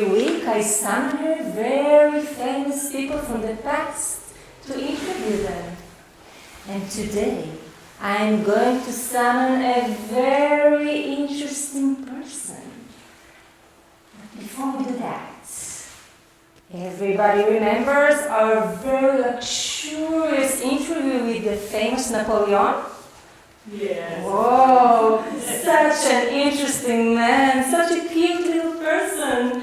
every week I summon very famous people from the past to interview them. And today I'm going to summon a very interesting person. But before we do that, everybody remembers our very luxurious interview with the famous Napoleon? Yes. Whoa, such an interesting man, such a cute little person.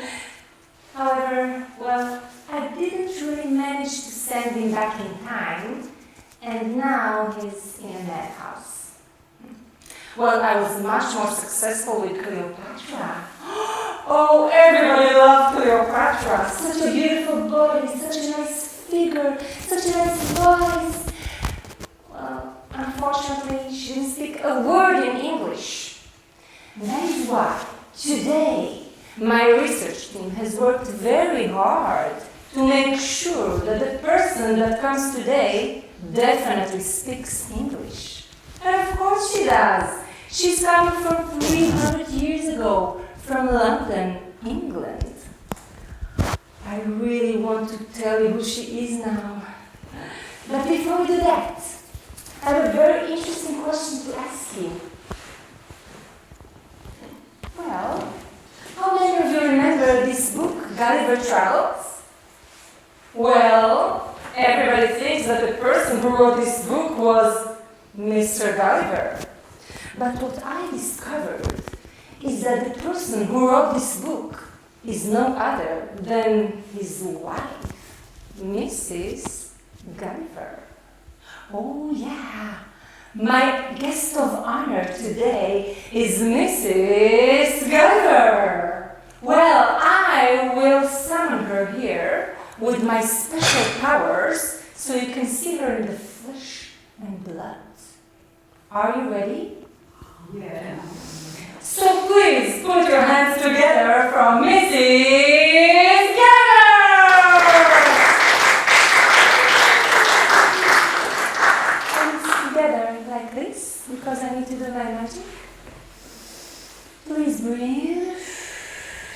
However, well, I didn't really manage to send him back in time, and now he's in a madhouse. Well, I was much more successful with Cleopatra. Oh, everybody loved Cleopatra. Such a beautiful body, such a nice figure, such a nice voice. Well, unfortunately, she didn't speak a word in English. That is why today my research team has worked very hard to make sure that the person that comes today definitely speaks English. And of course she does. She's coming from 300 years ago, from London, England. I really want to tell you who she is now. But before we do that, I have a very interesting question to ask you. Well, how many of you remember this book, Gulliver Travels? Well, everybody thinks that the person who wrote this book was Mr. Gulliver. But what I discovered is that the person who wrote this book is no other than his wife, Mrs. Gulliver. Oh yeah, my guest of honor today is Mrs. Gulliver. Well, I will summon her here with my special powers so you can see her in the flesh and blood. Are you ready? Yes. So please put your hands together for Mrs. Gulliver! Hands together like this because I need to do my magic. Please breathe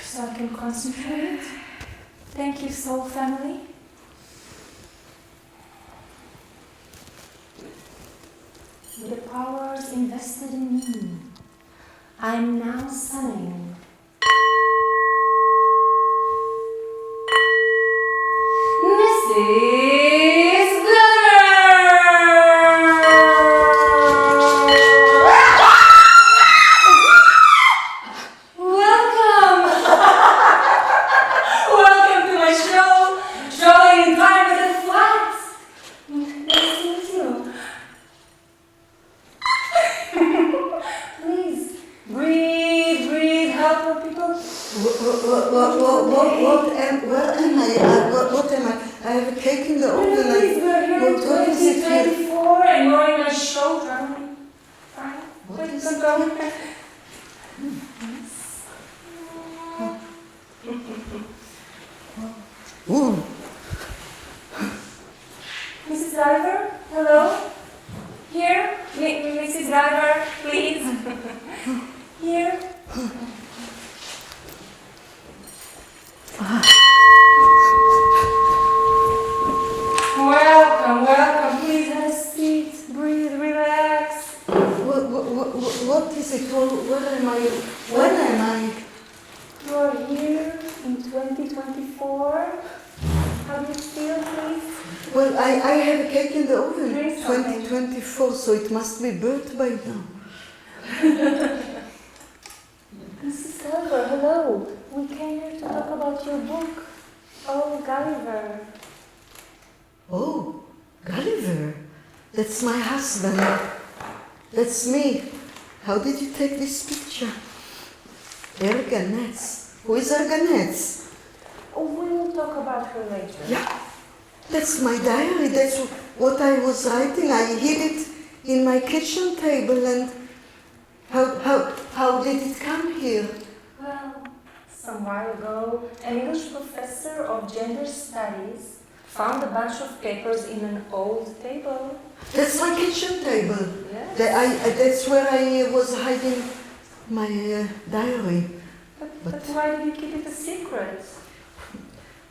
so I can concentrate. Thank you, soul family. With the powers invested in me, I am now summoning Mrs. Gulliver! Welcome! Welcome to my show, Traveling in Time with the Flats. Nice to meet you. Please, breathe, help people. What am I? I have a cake in the oven. Please, we're here in What is it here? 2024 and you're in my show, Traveling. Fine. What Please, is it go. Ooh. Mrs. Gulliver, hello? Here, Mrs. Gulliver, please. Here. Welcome. Please have a seat. Breathe, relax. What is it? Where am I? When am I? You are here in 2024. How do you feel, please? Well, I have a cake in the oven. Drink something. 2024, so it must be burnt by now. Mrs. Gulliver, hello. We came here to talk about your book. Oh, Gulliver. Oh, Gulliver. That's my husband. That's me. How did you take this picture? Erganets. Who is Erganets? Oh, we will talk about her later. Yeah. That's my diary. That's what I was writing. I hid it in my kitchen table. And how did it come here? Well, some while ago, an English professor of gender studies found a bunch of papers in an old table. That's my kitchen table. Yes. That's where I was hiding my diary. But But why did you keep it a secret?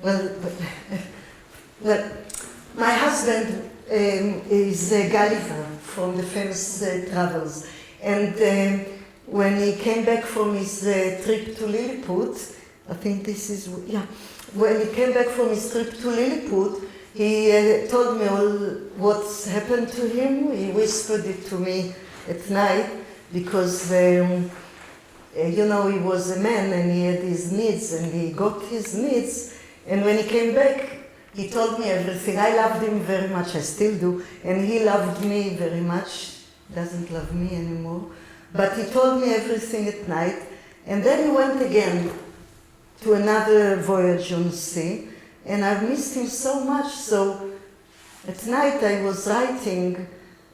Well, my husband is Gulliver from the famous travels, and when he came back from his trip to Lilliput, I think this is, yeah, when he came back from his trip to Lilliput, he told me all what's happened to him. He whispered it to me at night because, you know, he was a man and he had his needs and he got his needs. And when he came back, he told me everything. I loved him very much, I still do, and he loved me very much. Doesn't love me anymore. But he told me everything at night. And then he went again to another voyage on the sea. And I've missed him so much. So at night I was writing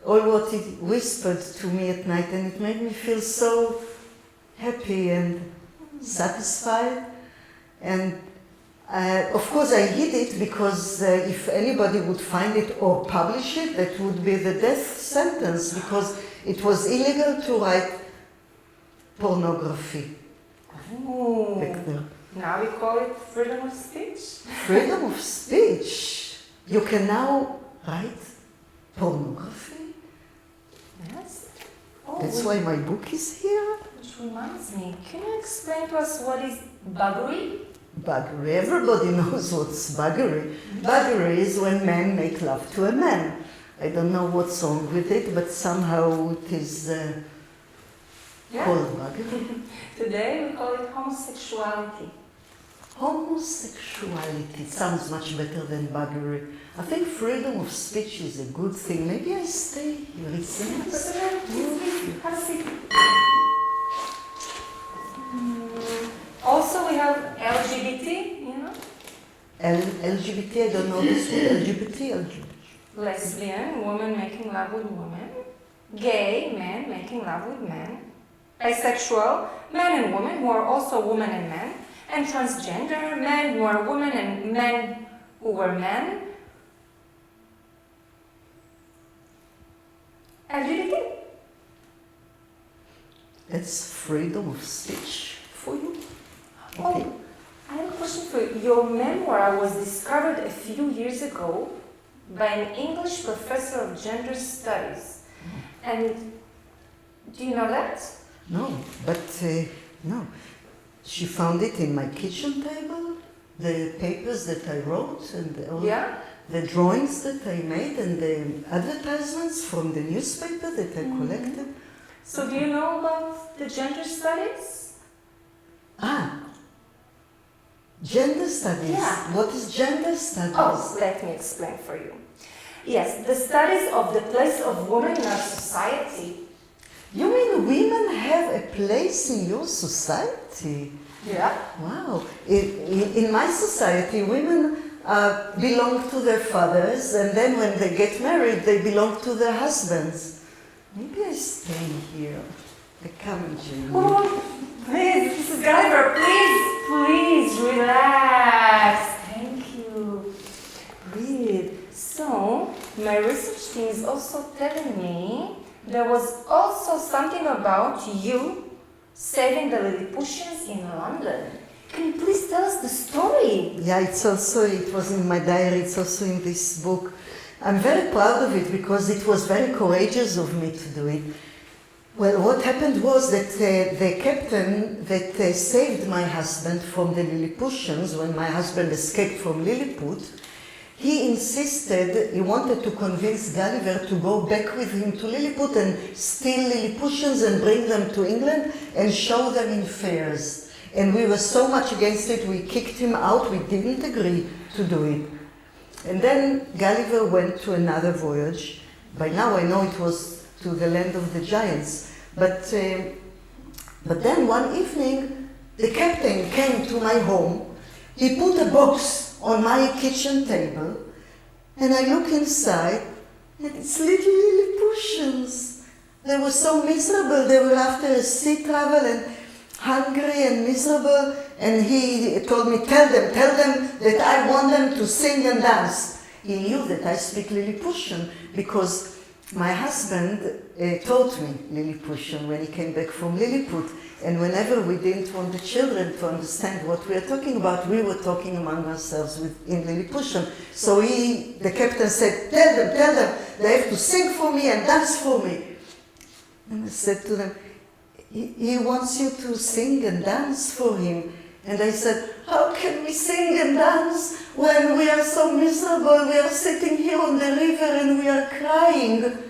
all what he whispered to me at night. And it made me feel so happy and satisfied. And of course I hid it because if anybody would find it or publish it, that would be the death sentence because it was illegal to write pornography back there. Now we call it freedom of speech. Freedom of speech. You can now write pornography. Yes. That's why my book is here. Which reminds me, can you explain to us what is buggery? Buggery. Everybody knows what's buggery. Buggery is when men make love to a man. I don't know what's wrong with it, but somehow it is called buggery. Today we call it homosexuality. Homosexuality sounds much better than buggery. I think freedom of speech is a good thing. Maybe I stay here. It's nice. Have a seat. Also, we have LGBT, you know? LGBT, I don't know this word. LGBT. Lesbian, woman making love with woman. Gay, men making love with men. Asexual, men and women who are also women and men. And transgender, men who are women and men who were men. LGBT. That's freedom of speech for you. Okay. Oh, I have a question for you. Your memoir was discovered a few years ago by an English professor of gender studies. And do you know that? No, but no. She found it in my kitchen table, the papers that I wrote and all the drawings that I made and the advertisements from the newspaper that I collected. So do you know about the gender studies? Gender studies. Yeah. What is gender studies? Oh, let me explain for you. Yes, the studies of the place of women in our society. You mean women have a place in your society? Yeah. Wow. In my society, women belong to their fathers, and then when they get married, they belong to their husbands. Maybe I stay here. I come and join you. Oh, please, Mrs. Gulliver, please relax. Thank you. Breathe. So, my research team is also telling me there was also something about you saving the Lilliputians in London. Can you please tell us the story? Yeah, it was in my diary, it's also in this book. I'm very proud of it because it was very courageous of me to do it. Well, what happened was that the captain that saved my husband from the Lilliputians when my husband escaped from Lilliput, he insisted, he wanted to convince Gulliver to go back with him to Lilliput and steal Lilliputians and bring them to England and show them in fairs. And we were so much against it, we kicked him out, we didn't agree to do it. And then Gulliver went to another voyage. By now I know it was to the land of the giants. But then one evening, the captain came to my home. He put a box on my kitchen table, and I look inside, and it's little Lilliputians. They were so miserable. They were after a sea travel and hungry and miserable. And he told me, tell them that I want them to sing and dance. He knew that I speak Lilliputian because my husband taught me Lilliputian when he came back from Lilliput. And whenever we didn't want the children to understand what we are talking about, we were talking among ourselves in Lilliputian. So the captain said, tell them, they have to sing for me and dance for me. And I said to them, he wants you to sing and dance for him. And I said, how can we sing and dance when we are so miserable? We are sitting here on the river and we are crying.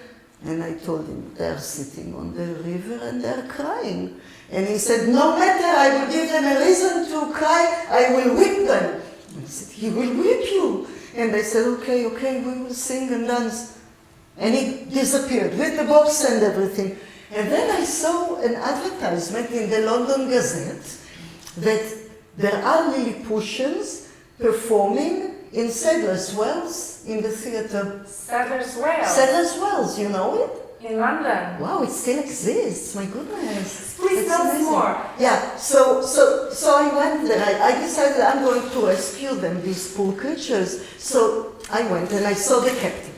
And I told him, they're sitting on the river and they're crying. And he said, no matter, I will give them a reason to cry, I will whip them. And I said, he will whip you. And I said, okay, we will sing and dance. And he disappeared with the box and everything. And then I saw an advertisement in the London Gazette that there are Lilliputians performing in Sadler's Wells in the theatre. Sadler's Wells? Sadler's Wells, you know it? In London. Wow, it still exists, my goodness. Please tell us more. Yeah, so I went there. I decided I'm going to rescue them, these poor creatures. So I went and I saw the captain.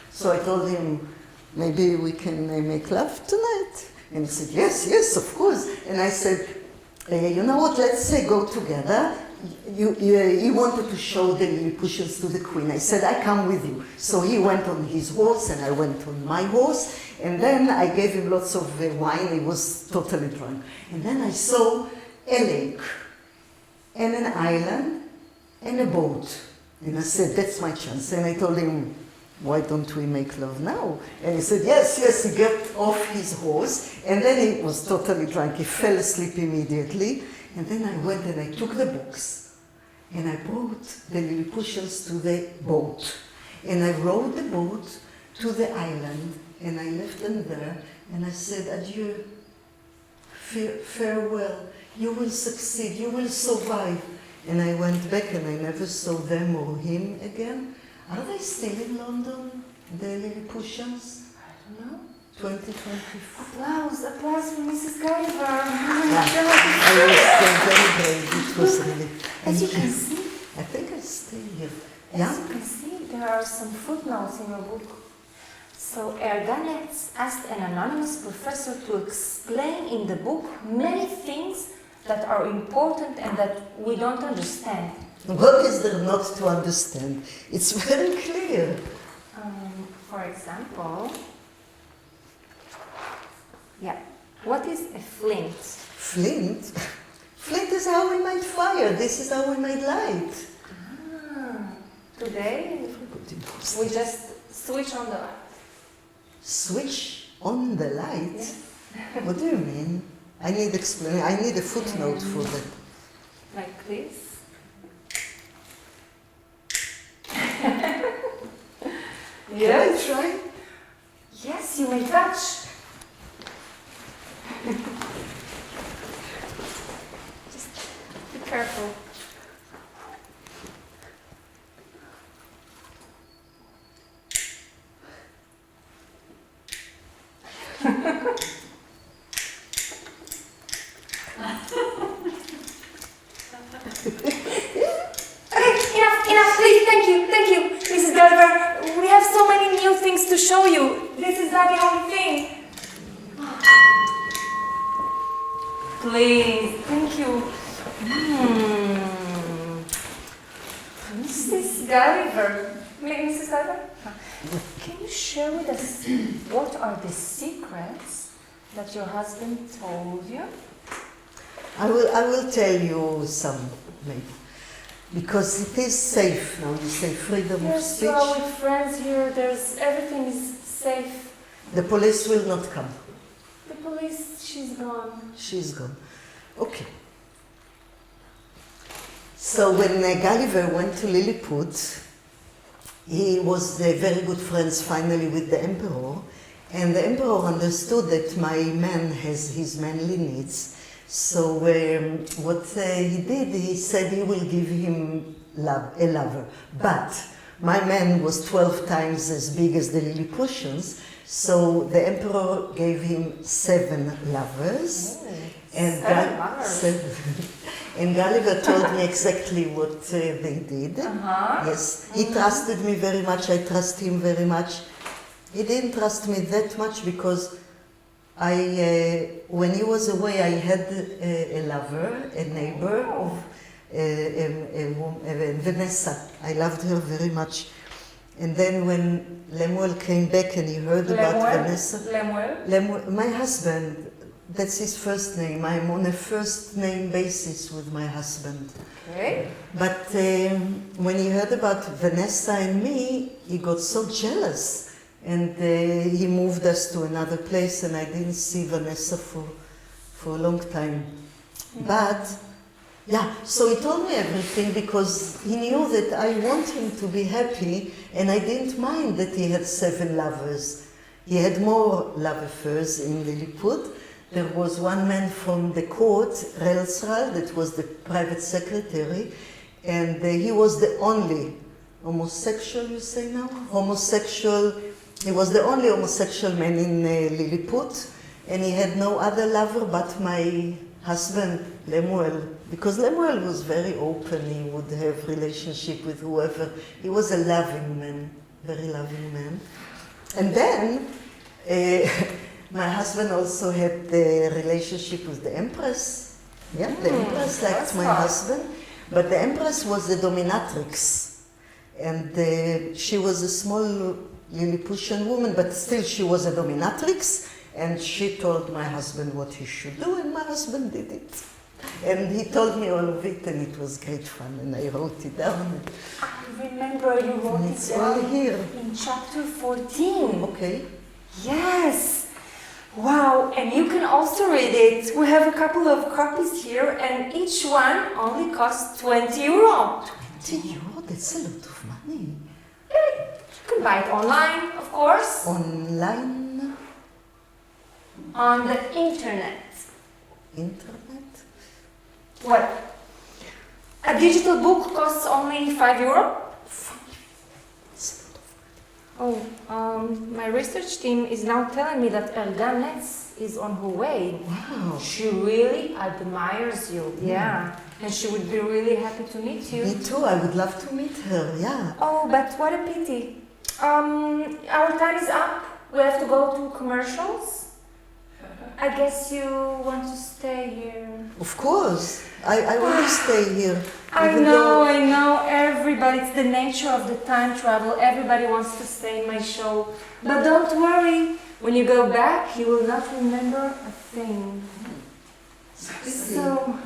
So I told him, maybe we can make love tonight. And he said, yes, of course. And I said, you know what, let's go together. He wanted to show the Lilliputians to the queen. I said, I come with you. So he went on his horse and I went on my horse. And then I gave him lots of wine. He was totally drunk. And then I saw a lake and an island and a boat. And I said, that's my chance. And I told him, why don't we make love now? And he said, yes. He got off his horse. And then he was totally drunk. He fell asleep immediately. And then I went and I took the books and I brought the Lilliputians to the boat. And I rowed the boat to the island and I left them there and I said, adieu, farewell, you will succeed, you will survive. And I went back and I never saw them or him again. Are they still in London, the Lilliputians? I don't know. 2024. Applause for Mrs. Gulliver. I was very brave. It was really. As you can see, I think I stay here. as you can see, there are some footnotes in your book. So Erganetz asked an anonymous professor to explain in the book many things that are important and that we don't understand. What is there not to understand? It's very clear. For example, what is a flint? Flint? Flint is how we made fire. This is how we made light. Today, we just switch on the light. Switch on the light? Yes. What do you mean? I need explanation. I need a footnote for that. Like this. Can I try? Yes, you may touch. Just be careful. Enough, please, thank you, Mrs. Gulliver. We have so many new things to show you. This is not the only thing. Please, thank you. Mrs. Gulliver. Mrs. Gulliver? Can you share with us what are the secrets that your husband told you? I will tell you some, maybe. Because it is safe now, you say freedom of speech. Yes, well, with friends here, everything is safe. The police will not come. The police, she's gone. She's gone. Okay. So when Gulliver went to Lilliput, he was very good friends finally with the emperor, and the emperor understood that my man has his manly needs. So what he did, he said he will give him a lover. But my man was 12 times as big as the Lilliputians, so the emperor gave him 7 lovers. Oh, and 7 lovers. 7. And Gulliver told me exactly what they did. Yes, he trusted me very much, I trust him very much. He didn't trust me that much because when he was away, I had a lover, a neighbor of Vanessa. I loved her very much. And then when Lemuel came back and he heard about Vanessa, my husband, that's his first name. I'm on a first name basis with my husband. Okay. But when he heard about Vanessa and me, he got so jealous. And he moved us to another place, and I didn't see Vanessa for a long time. But, yeah, so he told me everything because he knew that I want him to be happy, and I didn't mind that he had 7 lovers. He had more love affairs in Lilliput. There was one man from the court, Relsral, that was the private secretary, and he was the only homosexual, you say now? He was the only homosexual man in Lilliput, and he had no other lover but my husband, Lemuel, because Lemuel was very open. He would have relationship with whoever. He was a loving man, very loving man. And then my husband also had the relationship with the Empress. Yeah, the Empress liked my husband, but the Empress was the dominatrix, and she was a small Lilliputian woman, but still she was a dominatrix, and she told my husband what he should do, and my husband did it. And he told me all of it, and it was great fun, and I wrote it down. I remember you wrote it It's all down here. in chapter 14. Okay. Yes. Wow, and you can also read it. We have a couple of copies here, and each one only costs 20 euro. 20 euro? That's a lot of money. You can buy it online, of course. Online? On the internet. Internet? What? A digital book costs only 5 euro. Oh, my research team is now telling me that Erganetz is on her way. Wow. She really admires you. Yeah. And she would be really happy to meet you. Me too, I would love to meet her, yeah. Oh, but what a pity. Our time is up. We have to go to commercials. I guess you want to stay here. Of course, I want to stay here. I know, everybody, it's the nature of the time travel. Everybody wants to stay in my show. But don't worry, when you go back, you will not remember a thing. So,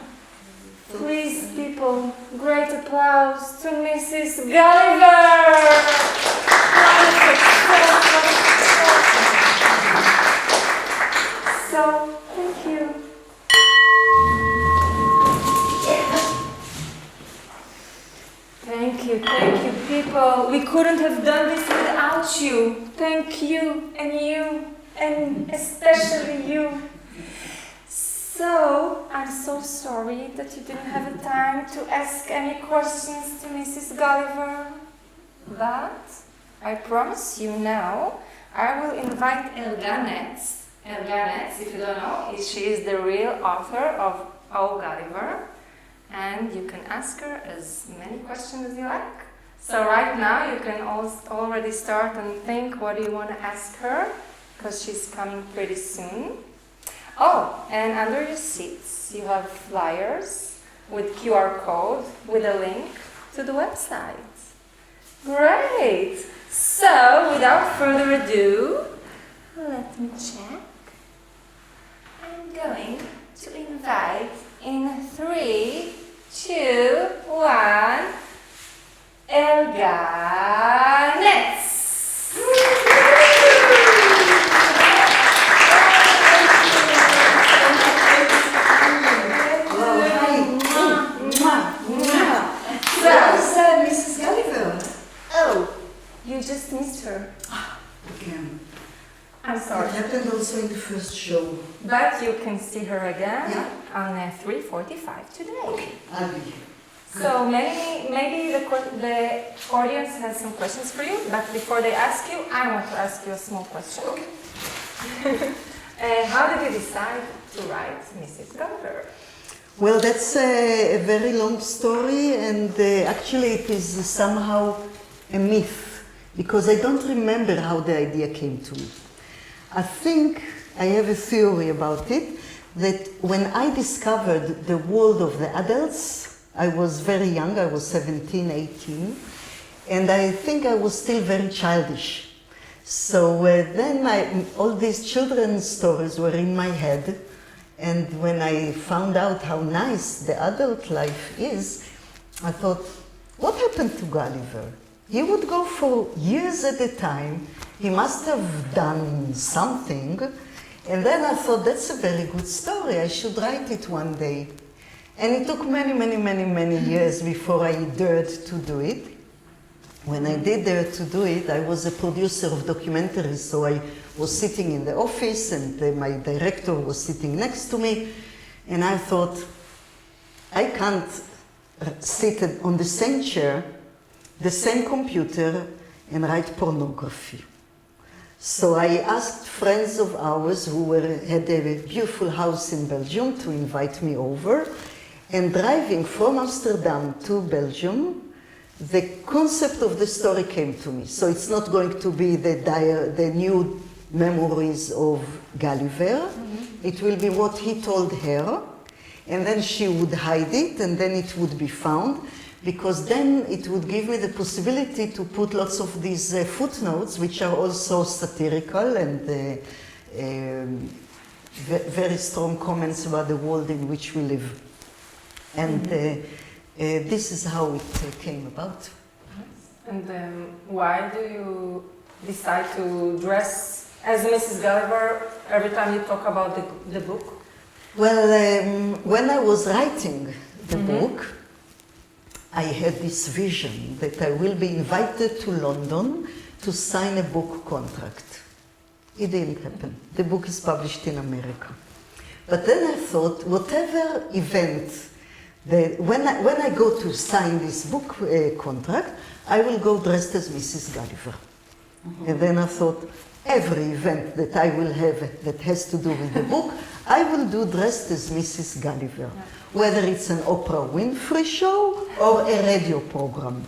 please, people, great applause to Mrs. Gulliver! So, thank you. Thank you, people. We couldn't have done this without you. Thank you, and especially you. So, I'm so sorry that you didn't have the time to ask any questions to Mrs. Gulliver. But, I promise you now, I will invite Erganetz. Erganetz, if you don't know, she is the real author of O Gulliver. And you can ask her as many questions as you like. So right now you can already start and think what do you want to ask her, because she's coming pretty soon. Oh, and under your seats you have flyers with QR code with a link to the website. Great! So without further ado, let me check. I'm going to invite in 3, 2, 1, Erganetz. So, Mrs. Gulliver. Oh, you just missed her. Again. I'm sorry. It happened also in the first show. But you can see her again Yeah. on 3:45 today. Okay, I'll be here. So maybe the audience has some questions for you, but before they ask you, I want to ask you a small question. How did you decide to write Mrs. Gulliver? Well, that's a very long story, and actually it is somehow a myth. because I don't remember how the idea came to me. I think I have a theory about it, that when I discovered the world of the adults, I was very young, I was 17, 18, and I think I was still very childish. So then all these children's stories were in my head, and when I found out how nice the adult life is, I thought, what happened to Gulliver? He would go for years at a time, he must have done something, and then I thought, that's a very good story, I should write it one day. And it took many years before I dared to do it. When I did dare to do it, I was a producer of documentaries, so I was sitting in the office and my director was sitting next to me, and I thought, I can't sit on the same chair, the same computer, and write pornography. So I asked friends of ours who had a beautiful house in Belgium to invite me over, and driving from Amsterdam to Belgium, the concept of the story came to me. So it's not going to be the new memories of Gulliver. It will be what he told her, and then she would hide it, and then it would be found, because then it would give me the possibility to put lots of these footnotes, which are also satirical and very strong comments about the world in which we live. And this is how it came about. And why do you decide to dress as Mrs. Gulliver every time you talk about the book? Well, when I was writing the book, I had this vision that I will be invited to London to sign a book contract. It didn't happen. The book is published in America. But then I thought, whatever event, when I go to sign this book contract, I will go dressed as Mrs. Gulliver. And then I thought, every event that I will have that has to do with the book, I will do dressed as Mrs. Gulliver. Whether it's an Oprah Winfrey show or a radio program,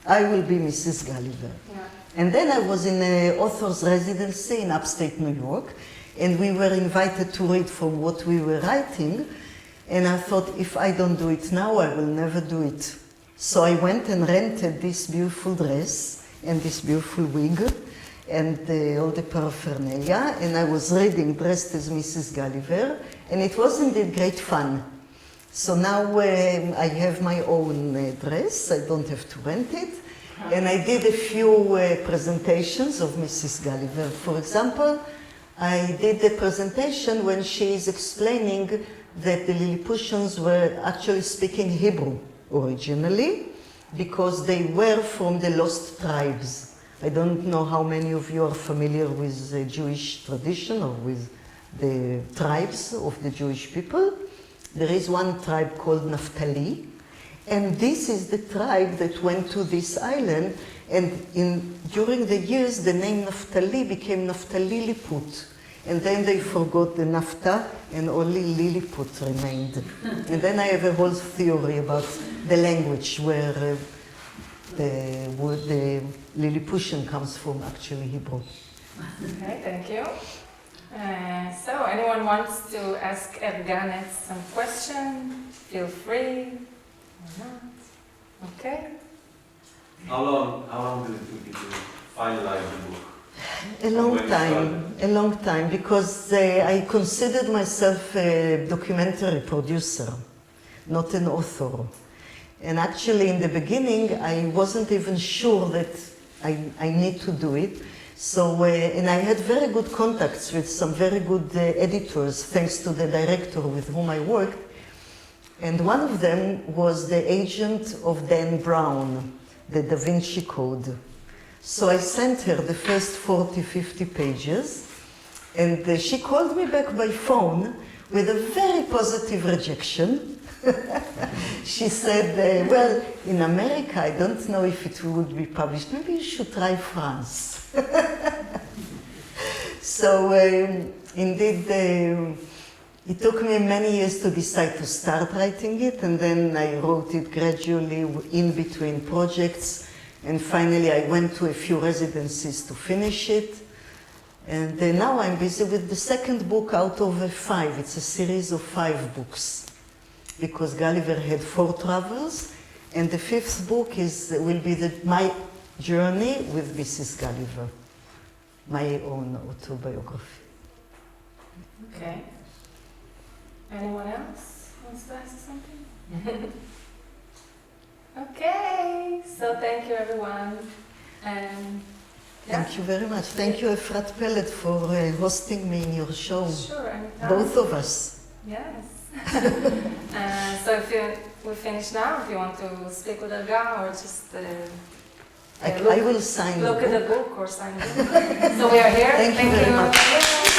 I will be Mrs. Gulliver. Yeah. And then I was in an author's residency in upstate New York, and we were invited to read from what we were writing, and I thought, if I don't do it now, I will never do it. So I went and rented this beautiful dress and this beautiful wig and all the paraphernalia, and I was reading dressed as Mrs. Gulliver, and it was indeed great fun. So now I have my own dress, I don't have to rent it, and I did a few presentations of Mrs. Gulliver. For example, I did the presentation when she is explaining that the Lilliputians were actually speaking Hebrew originally, because they were from the lost tribes. I don't know how many of you are familiar with the Jewish tradition or with the tribes of the Jewish people. There is one tribe called Naphtali, and this is the tribe that went to this island, and during the years the name Naphtali became Lilliput, and then they forgot the Naphtha and only Lilliput remained. And then I have a whole theory about the language where the word the Lilliputian comes from, actually Hebrew. Okay, thank you. So, anyone wants to ask Erganet some question? Feel free or not. Okay. How long did it take you to finalize the book? A long time, because I considered myself a documentary producer, not an author. And actually, in the beginning, I wasn't even sure that I need to do it. So, and I had very good contacts with some very good editors, thanks to the director with whom I worked. And one of them was the agent of Dan Brown, the Da Vinci Code. So I sent her the first 40, 50 pages, and she called me back by phone with a very positive rejection. She said, well, in America, I don't know if it would be published. Maybe you should try France. So indeed, it took me many years to decide to start writing it, and then I wrote it gradually in between projects, And finally, I went to a few residencies to finish it. And now I'm busy with the second book out of 5. It's a series of 5 books, because Gulliver had 4 travels, and the 5th book will be my journey with Mrs. Gulliver, my own autobiography. Okay. Anyone else wants to ask something? Okay, so thank you everyone. And Thank you very much. Thank you, Efrat Peled, for hosting me in your show. Sure, anytime. Both of us. Yes. So if we finish now, if you want to speak with Elga or just I will sign look the at the book or sign the book. So we are here. Thank you very much. Yay.